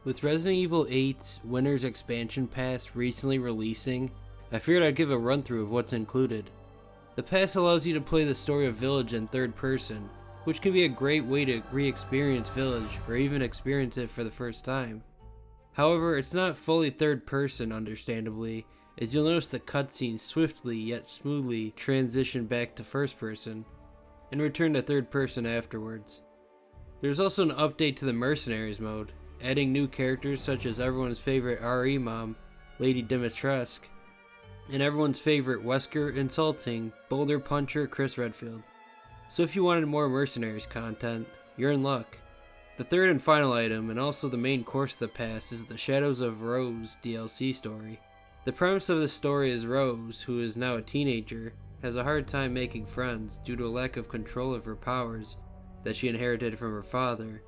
With Resident Evil 8's Winter's Expansion Pass recently releasing, I figured I'd give a run through of what's included. The pass allows you to play the story of Village in third person, which can be a great way to re-experience Village or even experience it for the first time. However, it's not fully third person, understandably, as you'll notice the cutscenes swiftly yet smoothly transition back to first person, and return to third person afterwards. There's also an update to the Mercenaries mode, adding new characters such as everyone's favorite RE mom, Lady Dimitrescu, and everyone's favorite Wesker insulting Boulder Puncher Chris Redfield. So if you wanted more Mercenaries content, you're in luck. The third and final item, and also the main course of the pass, is the Shadows of Rose DLC story. The premise of this story is Rose, who is now a teenager, has a hard time making friends due to a lack of control of her powers that she inherited from her father.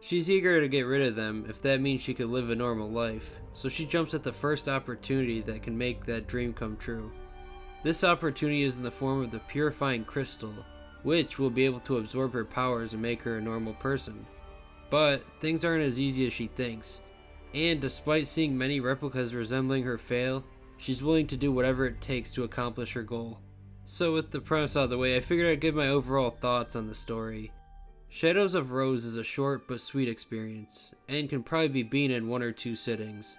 She's eager to get rid of them if that means she could live a normal life, so she jumps at the first opportunity that can make that dream come true. This opportunity is in the form of the Purifying Crystal, which will be able to absorb her powers and make her a normal person. But things aren't as easy as she thinks, and despite seeing many replicas resembling her fail, she's willing to do whatever it takes to accomplish her goal. So with the premise out of the way, I figured I'd give my overall thoughts on the story. Shadows of Rose is a short but sweet experience, and can probably be beaten in 1 or 2 sittings.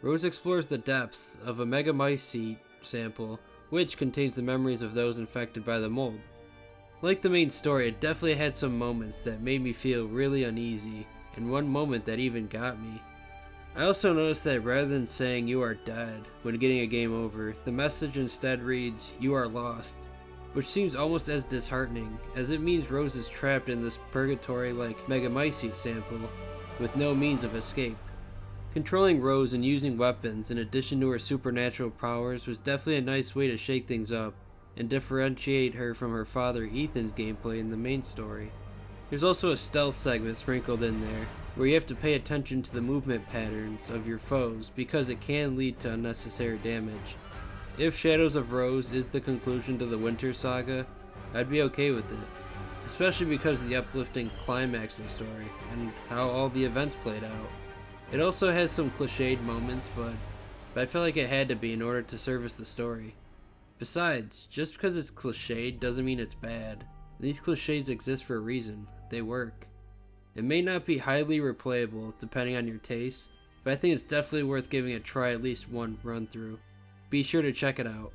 Rose explores the depths of a megamycete sample, which contains the memories of those infected by the mold. Like the main story, it definitely had some moments that made me feel really uneasy, and one moment that even got me. I also noticed that rather than saying "you are dead" when getting a game over, the message instead reads "you are lost," which seems almost as disheartening, as it means Rose is trapped in this purgatory-like megamycete sample, with no means of escape. Controlling Rose and using weapons in addition to her supernatural powers was definitely a nice way to shake things up, and differentiate her from her father Ethan's gameplay in the main story. There's also a stealth segment sprinkled in there, where you have to pay attention to the movement patterns of your foes because it can lead to unnecessary damage. If Shadows of Rose is the conclusion to the Winter Saga, I'd be okay with it, especially because of the uplifting climax of the story and how all the events played out. It also has some cliched moments, but I felt like it had to be in order to service the story. Besides, just because it's cliched doesn't mean it's bad. These cliches exist for a reason. They work. It may not be highly replayable depending on your taste, but I think it's definitely worth giving a try at least one run through. Be sure to check it out.